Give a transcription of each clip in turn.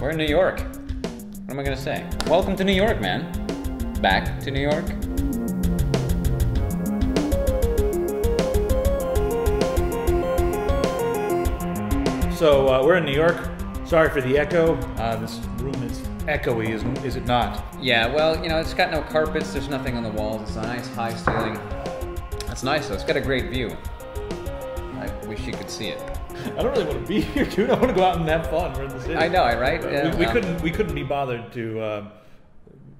We're in New York. What am I going to say? Welcome to New York, man. Back to New York. So we're in New York. Sorry for the echo. This room is echoey, is it not? Yeah, well, it's got no carpets. There's nothing on the walls. It's a nice high ceiling. That's nice, though. It's got a great view. I wish you could see it. I don't really want to be here, dude. I want to go out and have fun. We're in the city. I know, right? We couldn't be bothered to.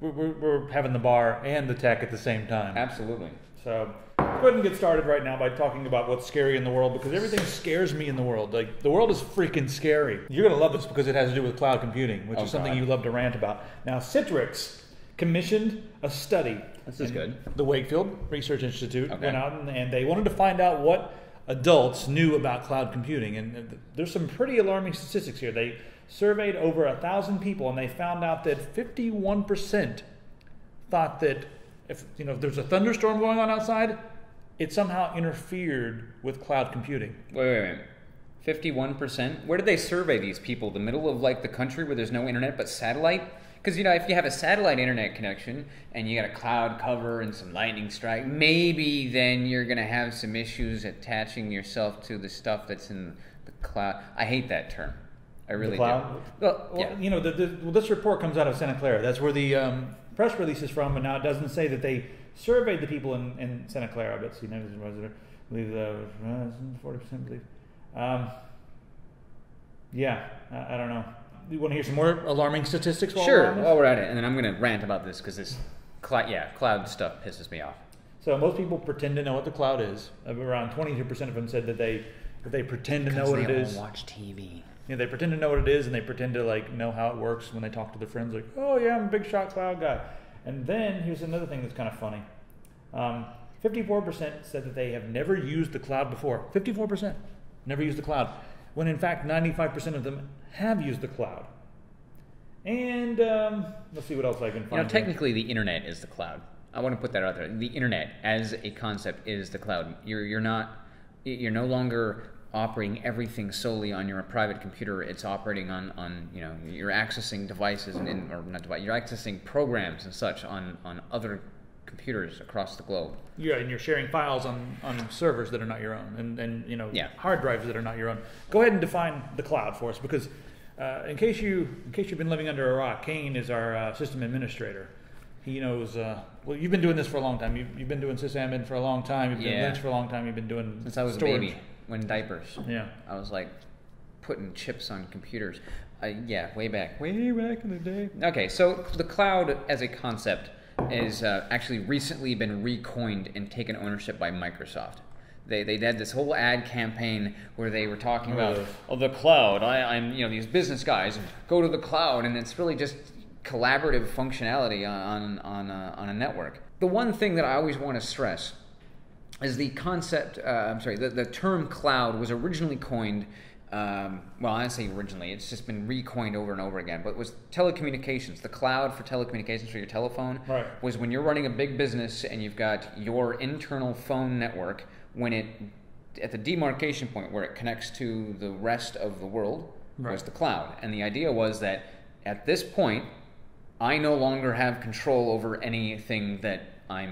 We're having the bar and the tech at the same time. Absolutely. So go ahead and get started right now by talking about what's scary in the world, because everything scares me in the world. Like, the world is freaking scary. You're gonna love this because it has to do with cloud computing, which is something you love to rant about. Now, Citrix commissioned a study. This is good. The Wakefield Research Institute went out and they wanted to find out what adults knew about cloud computing, and there's some pretty alarming statistics here. They surveyed over 1,000 people, and they found out that 51% thought that if there's a thunderstorm going on outside, it somehow interfered with cloud computing. Wait. 51%? Where did they survey these people? The middle of the country where there's no internet but satellite? Because if you have a satellite internet connection and you got a cloud cover and some lightning strike, maybe then you're going to have some issues attaching yourself to the stuff that's in the cloud. I hate that term. I really do. Well, yeah. This report comes out of Santa Clara. That's where the press release is from, and now it doesn't say that they surveyed the people in Santa Clara. But see, I believe 40% believe. I don't know. You want to hear some more alarming statistics? While we're at it, and then I'm going to rant about this because this cloud stuff pisses me off. So most people pretend to know what the cloud is. Around 22% of them said that they pretend to know what it is. They all watch TV. Yeah, they pretend to know what it is, and they pretend to know how it works when they talk to their friends. Like, oh yeah, I'm a big shot cloud guy. And then here's another thing that's kind of funny. 54% said that they have never used the cloud before. 54% never used the cloud, when in fact 95% of them have used the cloud. And let's see what else I can find. Technically, the internet is the cloud. I want to put that out there. The internet as a concept is the cloud. You're no longer operating everything solely on your private computer. It's operating on you're accessing devices you're accessing programs and such on other computers across the globe. Yeah, and you're sharing files on servers that are not your own, and hard drives that are not your own. Go ahead and define the cloud for us, because in case you've been living under a rock, Kane is our system administrator. He knows. You've been doing this for a long time. You've been doing sysadmin for a long time. You've been doing Linux for a long time. You've been doing since I was storage. a baby. When diapers. Yeah. I was putting chips on computers. Way back in the day. Okay, so the cloud as a concept is actually recently been recoined and taken ownership by Microsoft. They had this whole ad campaign where they were talking about the cloud. I'm these business guys go to the cloud, and it's really just collaborative functionality on a network. The one thing that I always want to stress is the concept. The term cloud was originally coined. I say originally, it's just been recoined over and over again, but it was telecommunications. The cloud for telecommunications for your telephone was when you're running a big business and you've got your internal phone network, at the demarcation point where it connects to the rest of the world was the cloud. And the idea was that at this point, I no longer have control over anything that I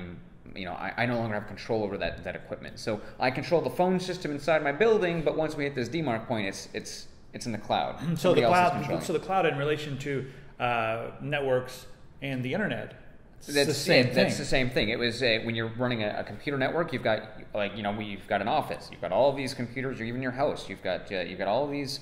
no longer have control over that equipment. So I control the phone system inside my building, but once we hit this demarc point, it's in the cloud. So the cloud in relation to networks and the internet. That's the same thing. It was when you're running a computer network, you've got you've got an office, you've got all of these computers, or even your house, you've got all of these.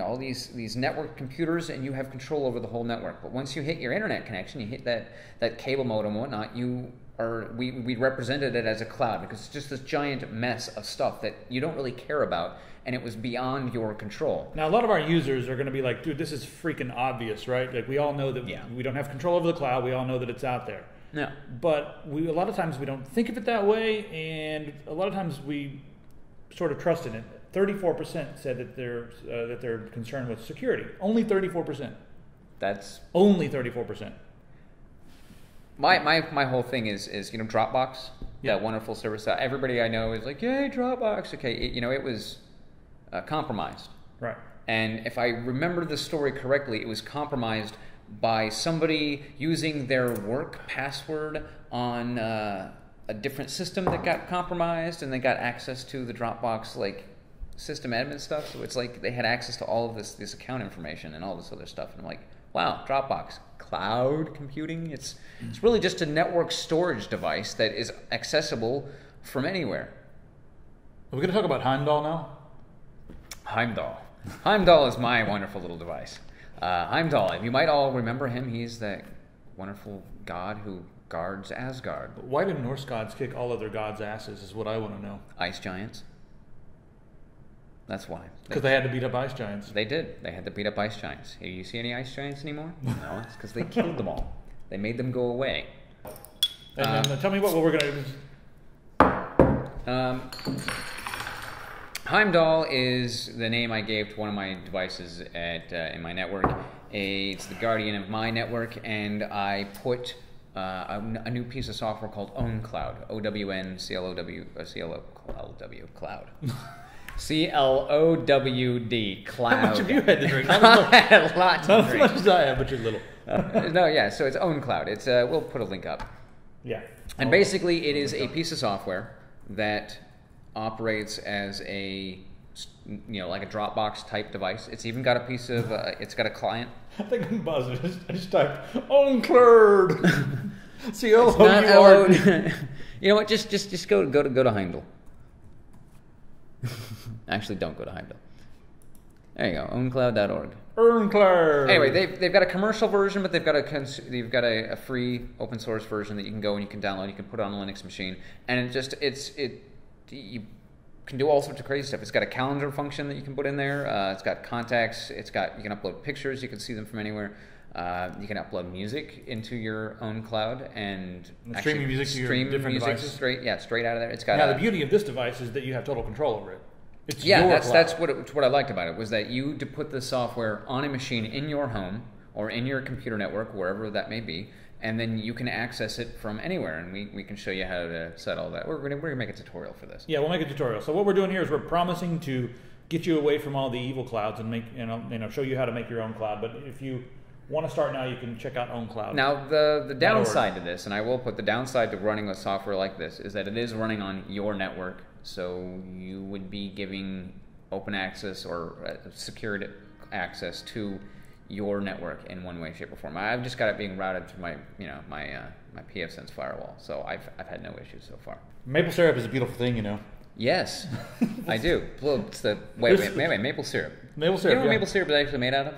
All these network computers, and you have control over the whole network. But once you hit your internet connection, you hit that cable modem and whatnot, we represented it as a cloud, because it's just this giant mess of stuff that you don't really care about, and it was beyond your control. Now, a lot of our users are going to be like, dude, this is freaking obvious, right? Like, we all know that we don't have control over the cloud. We all know that it's out there. Yeah. But a lot of times we don't think of it that way, and a lot of times we sort of trust in it. 34% said that they're concerned with security. Only 34%. That's only 34%. My whole thing is Dropbox, that wonderful service that everybody I know is like, yay, Dropbox. Okay, it was compromised. Right. And if I remember the story correctly, it was compromised by somebody using their work password on a different system that got compromised, and they got access to the Dropbox like system admin stuff. So it's like they had access to all of this account information and all this other stuff. And I'm like, wow, Dropbox, cloud computing. It's really just a network storage device that is accessible from anywhere. Are we going to talk about Heimdall now? Heimdall. Heimdall is my wonderful little device. Heimdall, you might all remember him. He's that wonderful god who guards Asgard. But why did Norse gods kick all other gods' asses is what I want to know. Ice giants. That's why. Because they had to beat up ice giants. They did. They had to beat up ice giants. Hey, you see any ice giants anymore? No, it's because they killed them all. They made them go away. And then tell me what we're going to... Heimdall is the name I gave to one of my devices in my network. It's the guardian of my network, and I put a new piece of software called OwnCloud. OWNCLOW, cloud. CLOWD, cloud. How much have you had to drink? I had a lot to Not drink. as much as I have, but you're little. No, yeah, so it's OwnCloud. It's we'll put a link up. Yeah. And basically it is a piece of software that operates as a, like a Dropbox type device. It's even got a piece of, it's got a client. I think I'm buzzing. I just typed OwnCloud. C-O-U-R. You know what? Just go to Heimdall. Actually, don't go to Heimdall. There you go. OwnCloud.org. OwnCloud. Anyway, they've got a commercial version, but they've got a free open source version that you can go and you can download. You can put it on a Linux machine, and you can do all sorts of crazy stuff. It's got a calendar function that you can put in there. It's got contacts. You can upload pictures. You can see them from anywhere. You can upload music into your own cloud and stream music to your different devices. Straight out of there. It's got. Now the beauty of this device is that you have total control over it. It's that's what I liked about it, was that you to put the software on a machine in your home or in your computer network, wherever that may be, and then you can access it from anywhere, and we can show you how to set all that. We're gonna make a tutorial for this. Yeah, we'll make a tutorial. So what we're doing here is we're promising to get you away from all the evil clouds and make show you how to make your own cloud. But if you want to start now, you can check out OwnCloud. Now the downside to this, and I will put the downside to running a software like this, is that it is running on your network. So you would be giving open access or secured access to your network in one way, shape, or form. I've just got it being routed through my PFSense firewall, so I've had no issues so far. Maple syrup is a beautiful thing, you know. Yes, I do. Well, it's wait, maple syrup. Maple syrup. You know what maple syrup is actually made out of?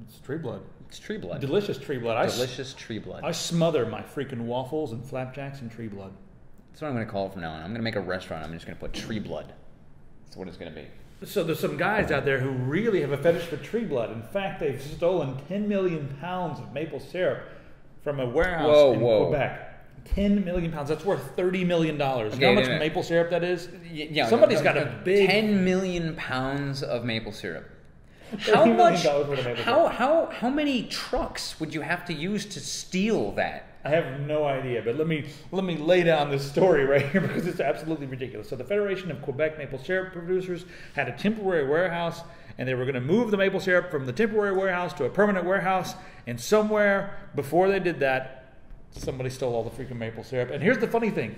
It's tree blood. It's tree blood. Delicious tree blood. Delicious tree blood. I smother my freaking waffles and flapjacks in tree blood. That's what I'm going to call it from now on. I'm going to make a restaurant. I'm just going to put tree blood. That's what it's going to be. So there's some guys out there who really have a fetish for tree blood. In fact, they've stolen 10 million pounds of maple syrup from a warehouse in Quebec. 10 million pounds. That's worth $30 million. Okay, you know how much maple syrup that is? Yeah, somebody's got a big 10 million pounds of maple syrup. How much? How many trucks would you have to use to steal that? I have no idea, but let me lay down this story right here because it's absolutely ridiculous. So the Federation of Quebec Maple Syrup Producers had a temporary warehouse, and they were going to move the maple syrup from the temporary warehouse to a permanent warehouse, and somewhere before they did that, somebody stole all the freaking maple syrup. And here's the funny thing.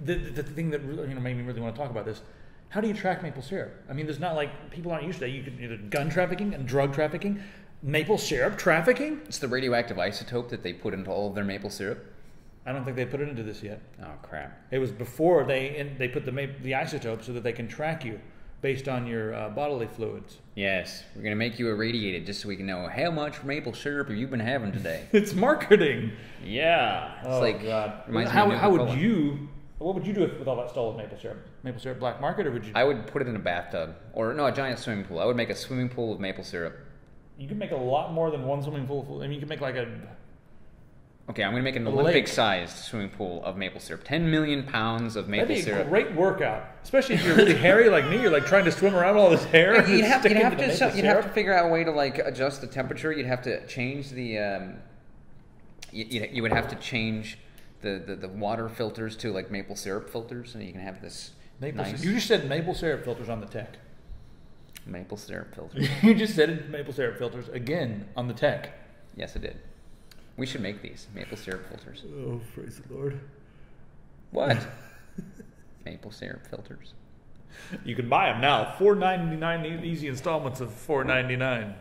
The thing that really, made me really want to talk about this. How do you track maple syrup? I mean, there's not like, people aren't used to that. You could either gun trafficking and drug trafficking. Maple syrup trafficking? It's the radioactive isotope that they put into all of their maple syrup. I don't think they put it into this yet. Oh, crap. It was before they put the isotope so that they can track you based on your bodily fluids. Yes. We're going to make you irradiated just so we can know how much maple syrup have you been having today. It's marketing. Yeah. It's God. What would you do with all that stolen maple syrup? Maple syrup black market, or would you? I would put it in a bathtub. Or, no, a giant swimming pool. I would make a swimming pool of maple syrup. You can make a lot more than one swimming pool. I mean, you can make like a... Okay, I'm going to make an Olympic-sized swimming pool of maple syrup. 10 million pounds of maple syrup. That'd be a great workout. Especially if you're really hairy like me. You're like trying to swim around all this hair. You'd have to figure out a way to like adjust the temperature. You'd have to change the... You would have to change the water filters to like maple syrup filters, and you can have this nice... You just said maple syrup filters on the tech. Maple syrup filters. You just said it, maple syrup filters again on the tech. Yes, it did. We should make these maple syrup filters. Oh, praise the Lord. What? Maple syrup filters. You can buy them now. $4.99 easy installments of $4.99.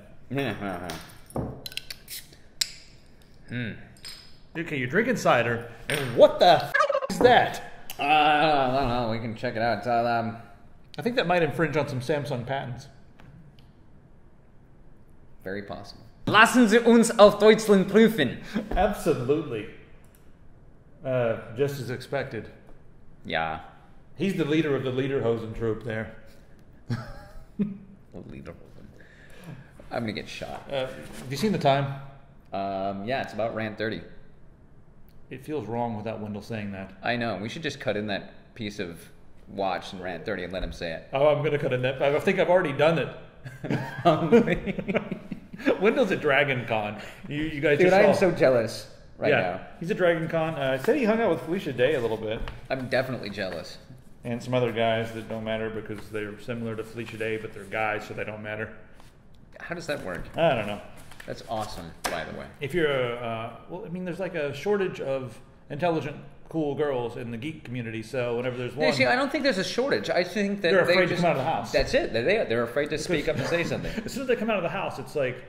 Okay, you're drinking cider, and what the is that? I don't know. We can check it out. I think that might infringe on some Samsung patents. Very possible. Lassen Sie uns auf Deutschland prüfen. Absolutely. Just as expected. Yeah. He's the leader of the Lederhosen troop there. The Lederhosen. I'm going to get shot. Have you seen the time? Yeah, it's about Rant 30. It feels wrong without Wendell saying that. I know. We should just cut in that piece of watch in Rant 30 and let him say it. Oh, I'm going to cut in that. I think I've already done it. Wendell's at Dragon Con. You guys Dude, just I am saw. so jealous now. He's at Dragon Con. Said he hung out with Felicia Day a little bit. I'm definitely jealous. And some other guys that don't matter because they're similar to Felicia Day, but they're guys, so they don't matter. How does that work? I don't know. That's awesome, by the way. If you're there's like a shortage of intelligent, cool girls in the geek community. So whenever there's one, See, I don't think there's a shortage. I think that they're afraid to come out of the house. That's it. They're afraid to speak up and say something. As soon as they come out of the house, it's like,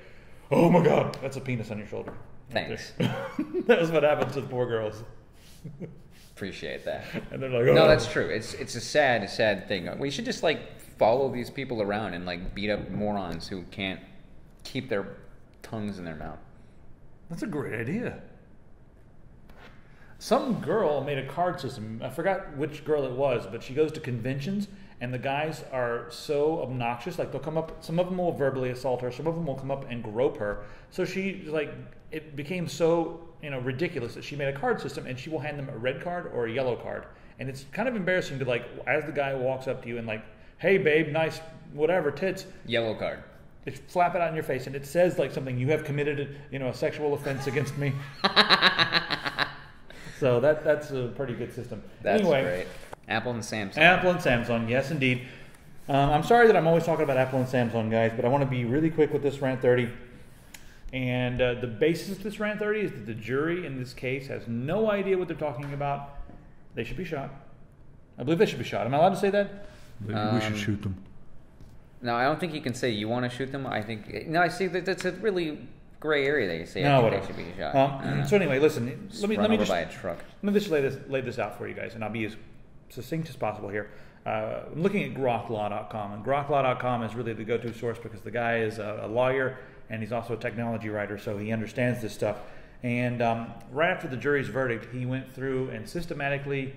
oh my God, that's a penis on your shoulder. Thanks. That was what happens to the poor girls. Appreciate that. And they're like, oh. No, that's true. It's a sad thing. We should just follow these people around and beat up morons who can't keep their tongues in their mouth. That's a great idea. Some girl made a card system. I forgot which girl it was, but she goes to conventions and the guys are so obnoxious. Like they'll come up, some of them will verbally assault her, some of them will come up and grope her. So she it became so ridiculous that she made a card system and she will hand them a red card or a yellow card. And it's kind of embarrassing to as the guy walks up to you and hey babe, nice whatever tits. Yellow card. Flap it out in your face and it says something, you have committed a sexual offense against me. So that's a pretty good system. That's anyway, great. Apple and Samsung. Apple and Samsung, yes indeed. I'm sorry that I'm always talking about Apple and Samsung, guys, but I want to be really quick with this Rant 30. And the basis of this Rant 30 is that the jury in this case has no idea what they're talking about. They should be shot. I believe they should be shot. Am I allowed to say that? Maybe we should shoot them. No, I don't think you can say you want to shoot them. I see that's a really gray area that you say. No, I think whatever. they should be shot. So anyway, listen. Let me just by a truck. Let me just lay this out for you guys, and I'll be as succinct as possible here. I'm looking at grokklaw.com, and grokklaw.com is really the go-to source because the guy is a lawyer and he's also a technology writer, so he understands this stuff. And right after the jury's verdict, he went through and systematically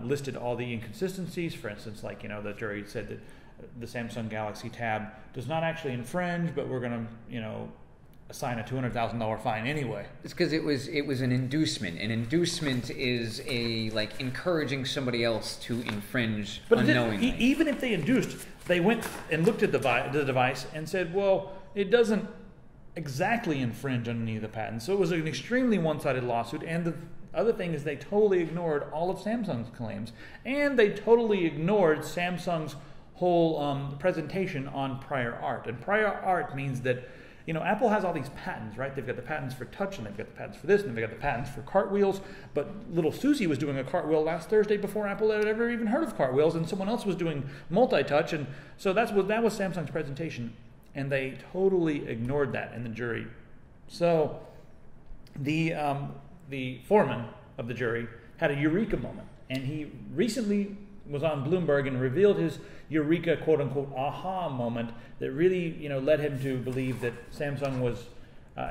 listed all the inconsistencies. For instance, the jury said that the Samsung Galaxy Tab does not actually infringe, but we're going to, assign a $200,000 fine anyway. It's because it was an inducement. An inducement is encouraging somebody else to infringe unknowingly. Even if they induced, they went and looked at the device and said, well, it doesn't exactly infringe on any of the patents. So it was an extremely one-sided lawsuit. And the other thing is they totally ignored all of Samsung's claims. And they totally ignored Samsung's whole presentation on prior art. And prior art means that Apple has all these patents, right? They've got the patents for touch, and they've got the patents for this, and they've got the patents for cartwheels. But little Susie was doing a cartwheel last Thursday before Apple had ever even heard of cartwheels, and someone else was doing multi-touch, and so that was Samsung's presentation, and they totally ignored that in the jury. So the foreman of the jury had a eureka moment, and he recently was on Bloomberg and revealed his eureka, quote-unquote, aha moment that really, led him to believe that Samsung was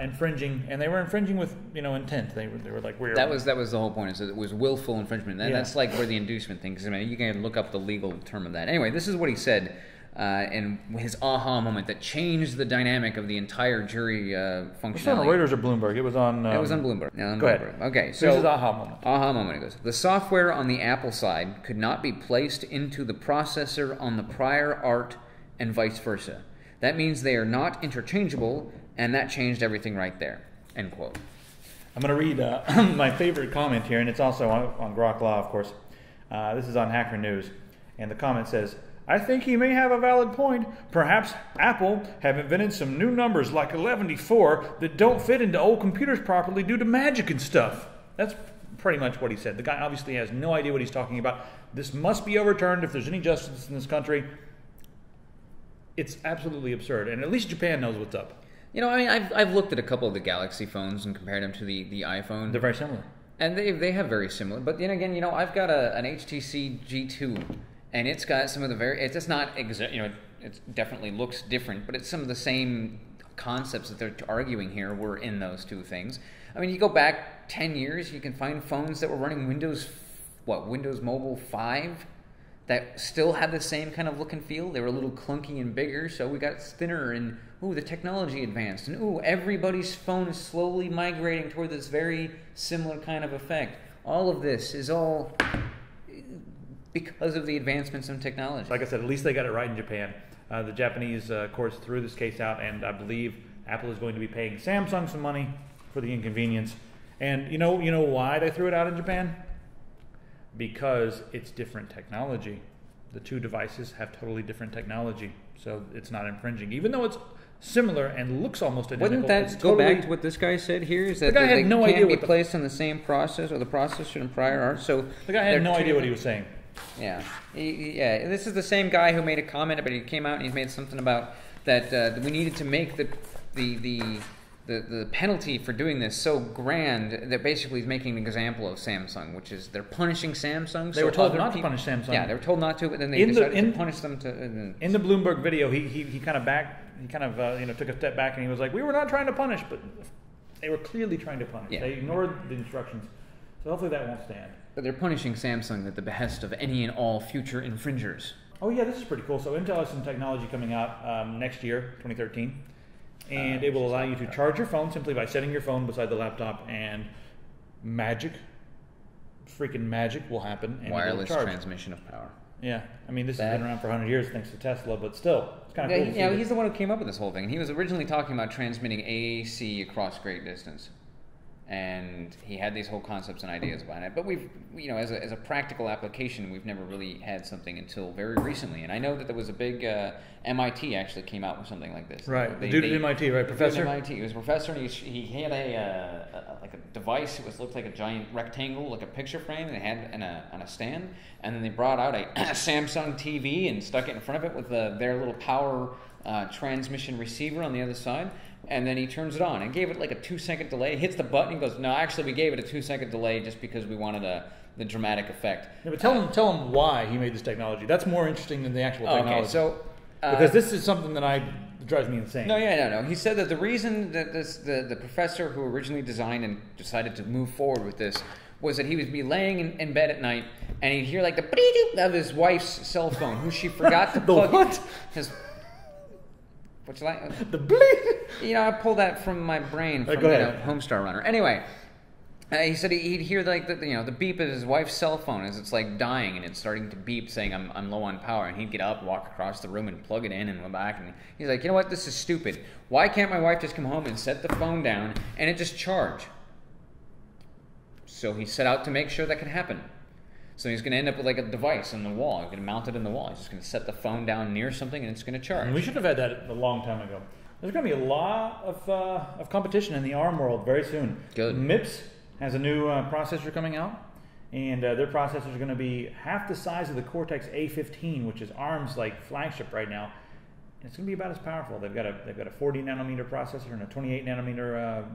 infringing, and they were infringing with, intent. They were like, we're... That was the whole point, is that it was willful infringement. And that's where the inducement thing, because you can look up the legal term of that. Anyway, this is what he said in his aha moment that changed the dynamic of the entire jury functionality. Was it on Reuters or Bloomberg? It was on... it was on Bloomberg. Go ahead. Okay, so... Here's his aha moment. Aha moment, it goes. The software on the Apple side could not be placed into the processor on the prior art and vice versa. That means they are not interchangeable, and that changed everything right there. End quote. I'm going to read my favorite comment here, and it's also on Grok Law, of course. This is on Hacker News, and the comment says, I think he may have a valid point. Perhaps Apple have invented some new numbers like 1194 that don't fit into old computers properly due to magic and stuff. That's pretty much what he said. The guy obviously has no idea what he's talking about. This must be overturned if there's any justice in this country. It's absolutely absurd, and at least Japan knows what's up. You know, I mean, I've looked at a couple of the Galaxy phones and compared them to the iPhone. They're very similar. And they have very similar. But then again, you know, I've got an HTC G2, and it's got some of the it's just not, you know, it definitely looks different, but it's some of the same concepts that they're arguing here were in those two things. I mean, you go back 10 years, you can find phones that were running Windows Mobile 5 that still had the same kind of look and feel. They were a little clunky and bigger, so we got thinner, and the technology advanced, and everybody's phone is slowly migrating toward this very similar kind of effect. All of this is all because of the advancements in technology. Like I said, at least they got it right in Japan. The Japanese courts threw this case out, and I believe Apple is going to be paying Samsung some money for the inconvenience. And you know why they threw it out in Japan? Because it's different technology. The two devices have totally different technology, so it's not infringing, even though it's similar and looks almost identical. Wouldn't that go back to what this guy said here? Is that the guy had no idea can't be placed on the same process or the processor in prior art? So the guy had no idea what he was saying. Yeah, yeah. This is the same guy who made a comment, but he came out and he made something about that we needed to make the penalty for doing this so grand that basically is making an example of Samsung, which is they're punishing Samsung. They were told not to punish Samsung. Yeah, they were told not to, but then they decided to punish them. In the Bloomberg video, he kind of took a step back and he was like, "We were not trying to punish, but they were clearly trying to punish. Yeah. They ignored the instructions, so hopefully that won't stand." But they're punishing Samsung at the behest of any and all future infringers. Oh yeah, this is pretty cool. So Intel has some technology coming out next year, 2013. And it will allow you to charge your phone simply by setting your phone beside the laptop, and freaking magic will happen. And wireless transmission of power. Yeah, I mean, this has been around for 100 years thanks to Tesla, but still, it's kind of cool. Yeah, he's the one who came up with this whole thing. He was originally talking about transmitting AC across great distance. And he had these whole concepts and ideas behind it. But we've, as a practical application, we've never really had something until very recently. And I know that there was a big MIT actually came out with something like this. Right, the dude at MIT, right, professor? MIT. He was a professor, and he had a device. It looked like a giant rectangle, like a picture frame, and it had on a stand. And then they brought out a Samsung TV and stuck it in front of it with their little power transmission receiver on the other side. And then he turns it on and gave it like a 2-second delay. Hits the button and goes, "No, actually, we gave it a 2-second delay just because we wanted the dramatic effect." Yeah, but tell him why he made this technology. That's more interesting than the actual technology. Okay, so because this is something that drives me insane. No. He said that the reason that the professor who originally designed and decided to move forward with this was that he would be laying in bed at night and he'd hear like the bleep of his wife's cell phone, who she forgot to plug. What? What's that? The bleep. I pulled that from my brain from Homestar Runner. Anyway, he said he'd hear like the beep of his wife's cell phone as it's like dying and it's starting to beep, saying I'm low on power. And he'd get up, walk across the room, and plug it in and go back. And he's like, "You know what? This is stupid. Why can't my wife just come home and set the phone down and it just charge?" So he set out to make sure that could happen. So he's going to end up with like a device on the wall. He's going to mount it in the wall. He's just going to set the phone down near something and it's going to charge. And we should have had that a long time ago. There's going to be a lot of competition in the ARM world very soon. Good. MIPS has a new processor coming out, and their processor is going to be half the size of the Cortex A15, which is ARM's like flagship right now. And it's going to be about as powerful. They've got a 40 nanometer processor and a 28 nanometer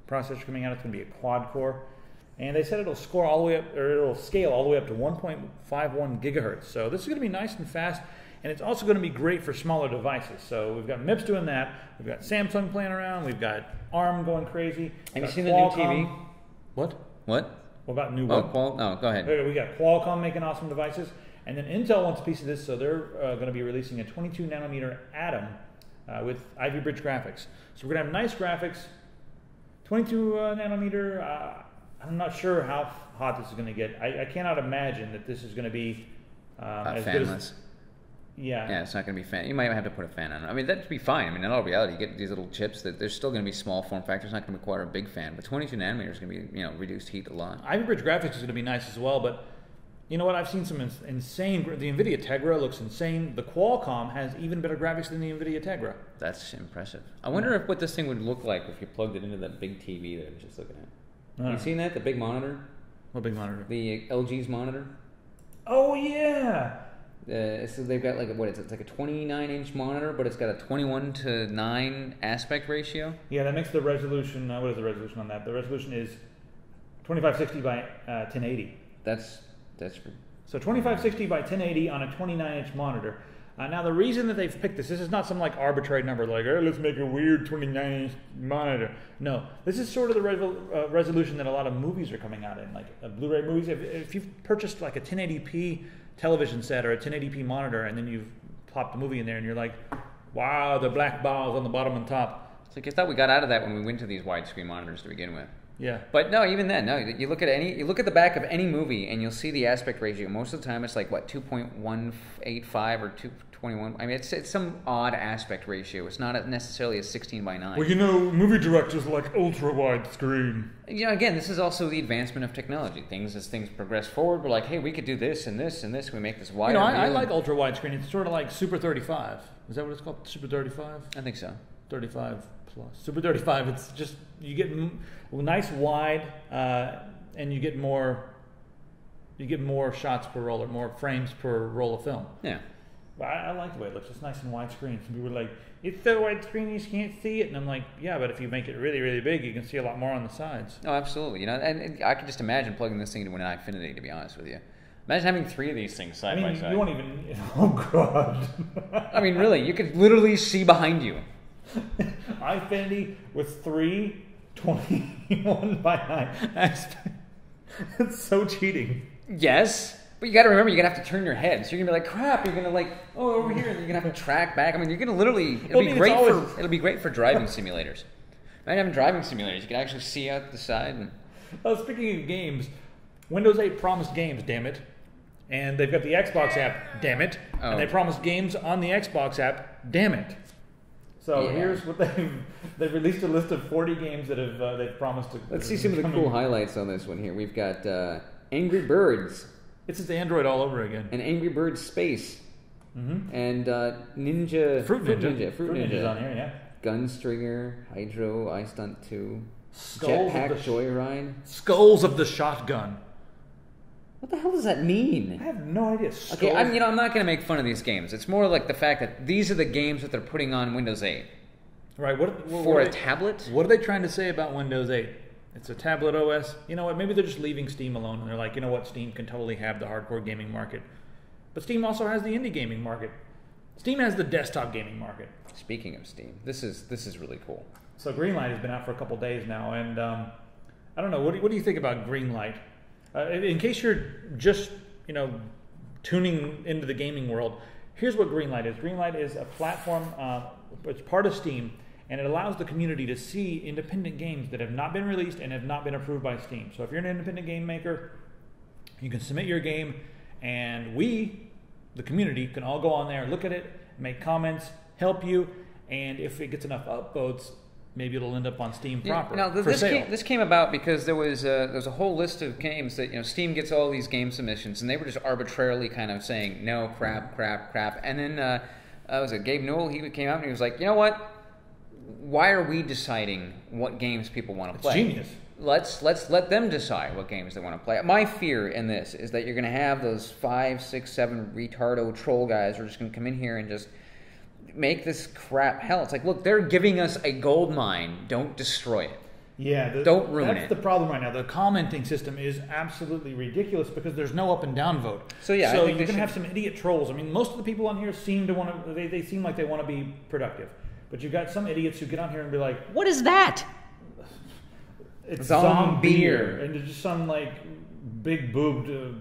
processor coming out. It's going to be a quad core. And they said it'll scale all the way up to 1.51 gigahertz. So this is going to be nice and fast, and it's also going to be great for smaller devices. So we've got MIPS doing that. We've got Samsung playing around. We've got ARM going crazy. Have you seen the new TV? What? What about new one? No, go ahead. We got Qualcomm making awesome devices, and then Intel wants a piece of this, so they're going to be releasing a 22 nanometer Atom with Ivy Bridge graphics. So we're going to have nice graphics. 22 nanometer. I'm not sure how hot this is going to get. I cannot imagine that this is going to be as fanless. Good as... Yeah, it's not going to be fan. You might have to put a fan on it. I mean, that'd be fine. I mean, in all reality, you get these little chips that they're still going to be small form factor. It's not going to require a big fan. But 22 nanometers is going to be, reduced heat a lot. Ivy Bridge graphics is going to be nice as well, but You know what? I've seen some insane. The NVIDIA Tegra looks insane. The Qualcomm has even better graphics than the NVIDIA Tegra. That's impressive. I wonder what this thing would look like if you plugged it into that big TV that I was just looking at. Have you seen that? The big monitor? What big monitor? The LG's monitor? Oh, yeah. So they've got like it's like a 29-inch monitor, but it's got a 21:9 aspect ratio. Yeah, that makes the resolution. What is the resolution on that? The resolution is 2560 by 1080. That's so 2560 by 1080 on a 29-inch monitor. Now the reason that they've picked this is not some like arbitrary number like, oh, let's make a weird 29-inch monitor. No, this is sort of the resolution that a lot of movies are coming out in, like Blu-ray movies. If you've purchased like a 1080p television set or a 1080p monitor, and then you've popped the movie in there, and you're like, wow, the black balls on the bottom and top. It's like I thought we got out of that when we went to these widescreen monitors to begin with. Yeah. But no, even then, no. You look at the back of any movie, and you'll see the aspect ratio. Most of the time, it's like 2.185 or 221. I mean, it's some odd aspect ratio. It's not necessarily a 16:9. Well, you know, movie directors like ultra wide screen. You know, again, this is also the advancement of technology. As things progress forward, we're like, hey, we could do this and this and this. We make this wider. You know, I like ultra wide screen. It's sort of like Super 35. Is that what it's called? Super 35? I think so. 35 plus. Super 35. It's just you get nice wide, and you get more shots per roll, or more frames per roll of film. Yeah. I like the way it looks. It's nice and widescreen. Some people are like, it's so widescreen you can't see it. And I'm like, yeah, but if you make it really, really big, you can see a lot more on the sides. Oh, absolutely. You know, and I can just imagine plugging this thing into an iFinity, to be honest with you. Imagine having 3 of these things side by side. You won't even... Oh, God. I mean, really, you could literally see behind you. iFinity with 3 21:9 aspects. It's so cheating. Yes. But you got to remember, you're going to have to turn your head. So you're going to be like, crap, you're going to like, oh, over here. And you're going to have to track back. I mean, you're going to literally, it'll be great for driving simulators. Imagine having driving simulators. You can actually see out the side. And... speaking of games, Windows 8 promised games, damn it. And they've got the Xbox app, damn it. Oh. And they promised games on the Xbox app, damn it. So here's what they've released a list of 40 games that they've promised to. Let's see some of the cool highlights on this one here. We've got Angry Birds. It's just Android all over again. And Angry Birds Space. Mm-hmm. And Fruit Ninja's on here, yeah. Gunstringer, Hydro, I Stunt 2, Jetpack Joyride. Skulls of the Shotgun. What the hell does that mean? I have no idea. Okay, I'm not going to make fun of these games. It's more like the fact that these are the games that they're putting on Windows 8. Right. For a tablet? What are they trying to say about Windows 8? It's a tablet OS. You know what? Maybe they're just leaving Steam alone, and they're like, you know what? Steam can totally have the hardcore gaming market. But Steam also has the indie gaming market. Steam has the desktop gaming market. Speaking of Steam, this is really cool. So Greenlight has been out for a couple days now, and I don't know. What do you think about Greenlight? In case you're just tuning into the gaming world, here's what Greenlight is. Greenlight is a platform. It's part of Steam. And it allows the community to see independent games that have not been released and have not been approved by Steam. So if you're an independent game maker, you can submit your game, and we, the community, can all go on there, look at it, make comments, help you, and if it gets enough upvotes, maybe it'll end up on Steam proper. Now, this came about because there was a whole list of games that Steam gets all these game submissions, and they were just arbitrarily kind of saying no, crap, and then was it Gabe Newell? He came out and he was like, you know what? Why are we deciding what games people want to play? It's genius. Let's let them decide what games they want to play. My fear in this is that you're going to have those 5, 6, 7 retardo troll guys who are just going to come in here and just make this crap hell. It's like, look, they're giving us a gold mine. Don't destroy it. Yeah, don't ruin it. That's the problem right now. The commenting system is absolutely ridiculous because there's no up and down vote. So you're going to have some idiot trolls. I mean, most of the people on here seem to want to. They seem like they want to be productive. But you've got some idiots who get on here and be like, what is that? It's Zombier. And it's just some like big boobed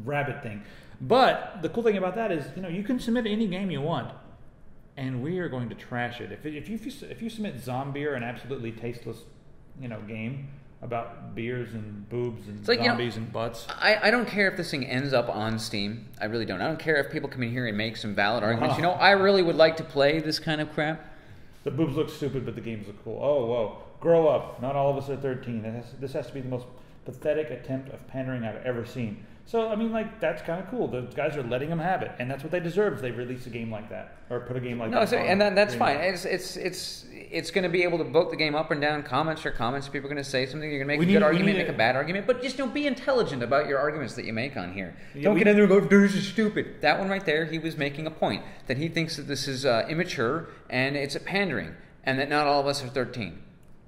rabbit thing. But the cool thing about that is, you can submit any game you want, and we are going to trash it. If you submit Zombier, an absolutely tasteless, game about beers and boobs and zombies and butts. I don't care if this thing ends up on Steam. I really don't. I don't care if people come in here and make some valid arguments. I really would like to play this kind of crap. The boobs look stupid, but the games look cool. Oh, whoa. Grow up. Not all of us are 13. This has to be the most pathetic attempt of pandering I've ever seen. So, I mean, like, that's kind of cool. The guys are letting them have it, and that's what they deserve if they release a game like that, or put a game like that. No, and that's fine. It's going to be able to vote the game up and down. Comments are comments. People are going to say something. You're going to make a good argument, make a bad argument, but just be intelligent about your arguments that you make on here. Don't get in there and go, "This is stupid." That one right there, he was making a point that he thinks that this is immature and it's a pandering, and that not all of us are 13.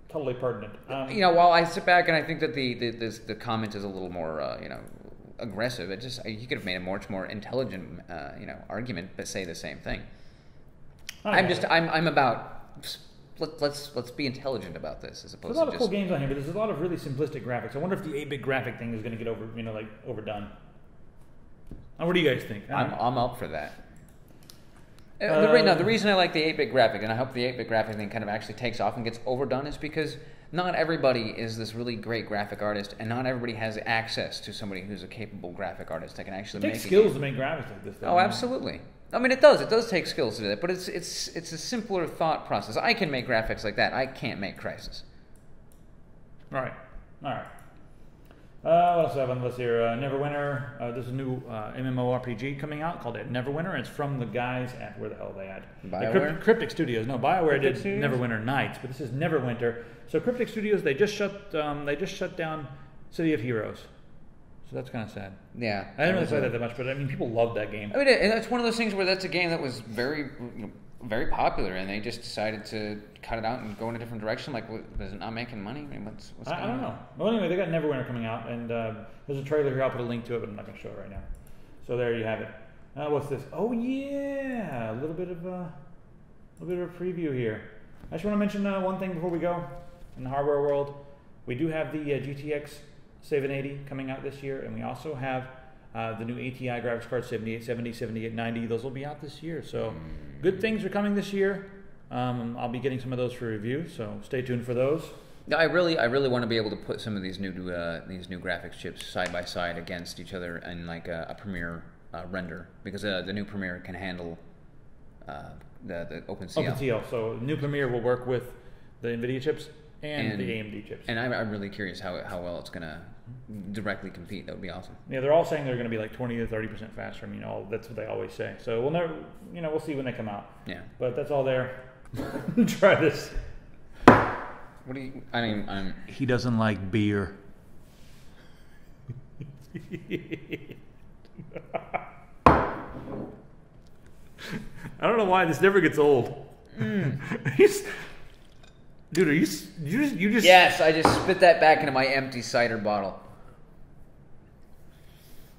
Totally pertinent. While I sit back and I think that the comment is a little more, aggressive. He could have made a much more intelligent, argument, but say the same thing. I'm about let's be intelligent about this as opposed to just. There's a lot of cool games on here, but there's a lot of really simplistic graphics. I wonder if the 8-bit graphic thing is going to get overdone. What do you guys think? I'm up for that. The reason I like the 8-bit graphic, and I hope the 8-bit graphic thing kind of actually takes off and gets overdone, is because not everybody is this really great graphic artist, and not everybody has access to somebody who's a capable graphic artist that can actually make. It takes skills to make graphics like this. Oh, absolutely. I mean, it does. It does take skills to do that, but it's a simpler thought process. I can make graphics like that. I can't make Crysis. All right. What else do I have on the list here? Neverwinter. There's a new MMORPG coming out called Neverwinter. It's from the guys at, where the hell are they at? BioWare? Cryptic Studios. No, BioWare did Neverwinter Nights, but this is Neverwinter. So Cryptic Studios, they just shut down City of Heroes. So that's kind of sad. Yeah. I didn't really play that much, but I mean, people love that game. I mean, it's one of those things where that's a game that was very, very popular, and they just decided to cut it out and go in a different direction. Like, is it not making money? I mean, what's going on? I don't know. Well, anyway, they got Neverwinter coming out, and there's a trailer here. I'll put a link to it, but I'm not going to show it right now. So there you have it. What's this? Oh yeah, a little bit of a preview here. I just want to mention one thing before we go. In the hardware world, we do have the GTX 780 coming out this year, and we also have the new ATI graphics card 7870, 7890. Those will be out this year. So good things are coming this year. I'll be getting some of those for review, so stay tuned for those. I really want to be able to put some of these new graphics chips side by side against each other in like a Premiere render, because the new Premiere can handle the OpenCL. OpenCL. So new Premiere will work with the NVIDIA chips and the AMD chips. And I'm really curious how well it's going to directly compete. That would be awesome. Yeah, they're all saying they're going to be like 20 to 30% faster. I mean, that's what they always say. So we'll never, we'll see when they come out. Yeah. But that's all there. Try this. What do you? I mean, he doesn't like beer. I don't know why this never gets old. Dude, you just? Yes, I just spit that back into my empty cider bottle.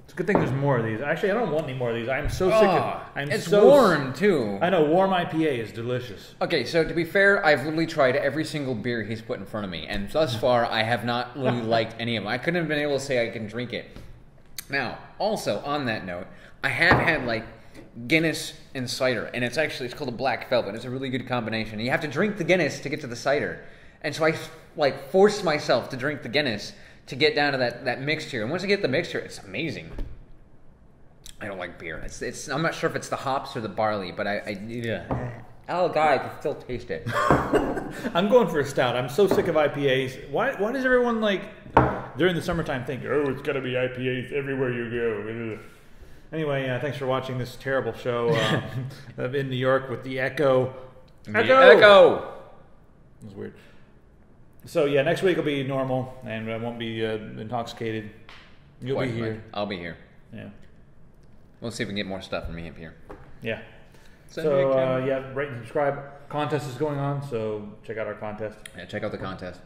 It's a good thing there's more of these. Actually, I don't want any more of these. I'm so sick of it. It's warm, too. I know, warm IPA is delicious. Okay, so to be fair, I've literally tried every single beer he's put in front of me, and thus far, I have not really liked any of them. I couldn't have been able to say I can drink it. Now, also, on that note, I have had, like, Guinness and cider, and it's called a Black Velvet. It's a really good combination. You have to drink the Guinness to get to the cider, and so I forced myself to drink the Guinness to get down to that mixture. And once I get the mixture, it's amazing. I don't like beer. I'm not sure if it's the hops or the barley, but oh god, I can still taste it. I'm going for a stout. I'm so sick of IPAs. Why does everyone during the summertime think, oh, it's got to be IPAs everywhere you go? Anyway, thanks for watching this terrible show in New York with the echo. Echo! It was weird. So, yeah, next week will be normal, and I won't be intoxicated. You'll be here. I'll be here. Yeah. We'll see if we can get more stuff from me up here. Yeah. So, rate and subscribe. Contest is going on, so check out our contest. Yeah, check out the contest.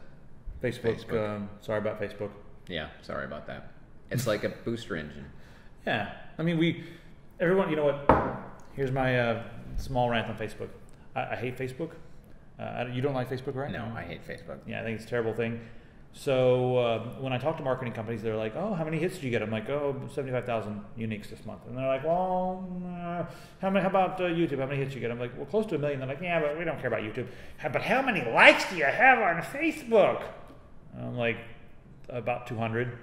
Facebook. Sorry about Facebook. Yeah, sorry about that. It's like a booster engine. Yeah. I mean, everyone, you know what? Here's my small rant on Facebook. I hate Facebook. You don't like Facebook, right? No, I hate Facebook. Yeah, I think it's a terrible thing. So when I talk to marketing companies, they're like, oh, how many hits did you get? I'm like, 75,000 uniques this month. And they're like, well, how about YouTube? How many hits did you get? I'm like, well, close to 1 million. They're like, yeah, but we don't care about YouTube. But how many likes do you have on Facebook? I'm like, about 200.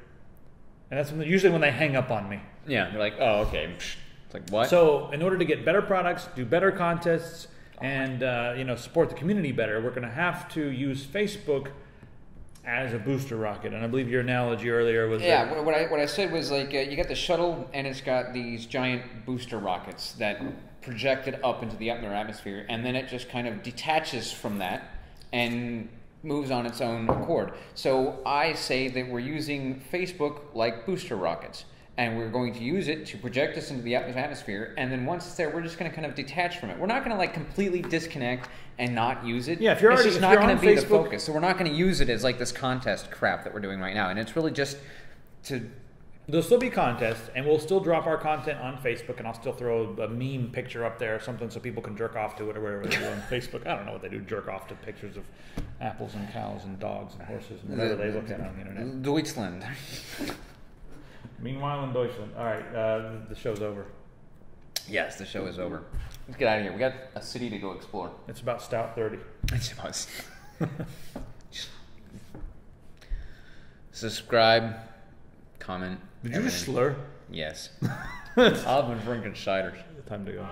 And that's usually when they hang up on me. Yeah, they're like, oh, okay. It's like, what? So in order to get better products, do better contests, and support the community better, we're going to have to use Facebook as a booster rocket. And I believe your analogy earlier was what I said was like you got the shuttle and it's got these giant booster rockets that project it up into the upper atmosphere, and then it just kind of detaches from that and moves on its own accord. So I say that we're using Facebook like booster rockets, and we're going to use it to project us into the atmosphere, and then once it's there, we're just going to kind of detach from it. We're not going to like completely disconnect and not use it. Yeah, if you're it's already, just if not you're going on to be Facebook, the focus. So we're not going to use it as like this contest crap that we're doing right now, and it's really just to. There'll still be contests, and we'll still drop our content on Facebook, and I'll still throw a meme picture up there or something so people can jerk off to it or whatever they do on Facebook. I don't know what they do, jerk off to pictures of apples and cows and dogs and horses and whatever they look at on the internet. Deutschland. Meanwhile in Deutschland. All right, the show's over. Yes, the show is over. Let's get out of here. We got a city to go explore. It's about Stout 30. It's about. Subscribe, comment. Did you just slur? Yes. I've been drinking ciders. Time to go.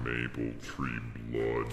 Maple tree blood.